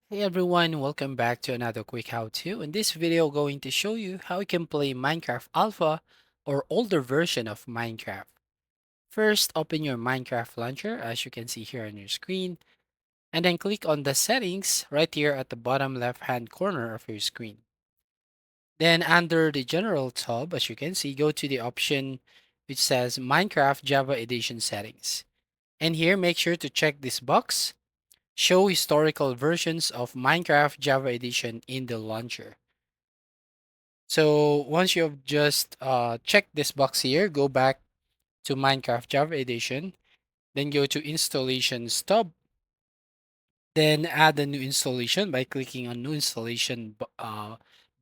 Hey everyone, welcome back to another quick how-to. In this video, going to show you how you can play Minecraft Alpha or older version of Minecraft. First, open your Minecraft launcher as you can see here on your screen, and then click on the settings right here at the bottom left-hand corner of your screen. Then under the general tab, as you can see, go to the option which says Minecraft Java Edition settings. And here, make sure to check this box. Show historical versions of Minecraft Java Edition in the launcher. So once you have just checked this box here, go back to Minecraft Java Edition, then go to Installations tab, then add a new installation by clicking on New Installation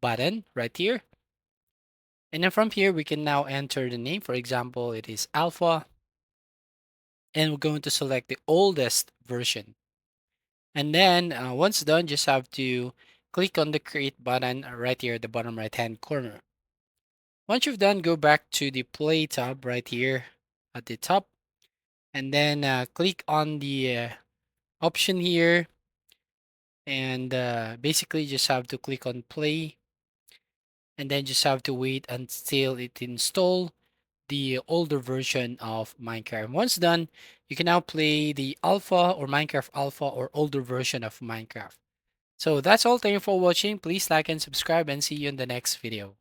button right here. And then from here, we can now enter the name. For example, it is Alpha, and we're going to select the oldest version. And then once done, just have to click on the create button right here at the bottom right hand corner. Once you've done, go back to the play tab right here at the top, and then click on the option here, and basically just have to click on play, and then just have to wait until it install the older version of Minecraft. Once done, you can now play the alpha or Minecraft alpha or older version of Minecraft. So that's all. Thank you for watching. Please like and subscribe and see you in the next video.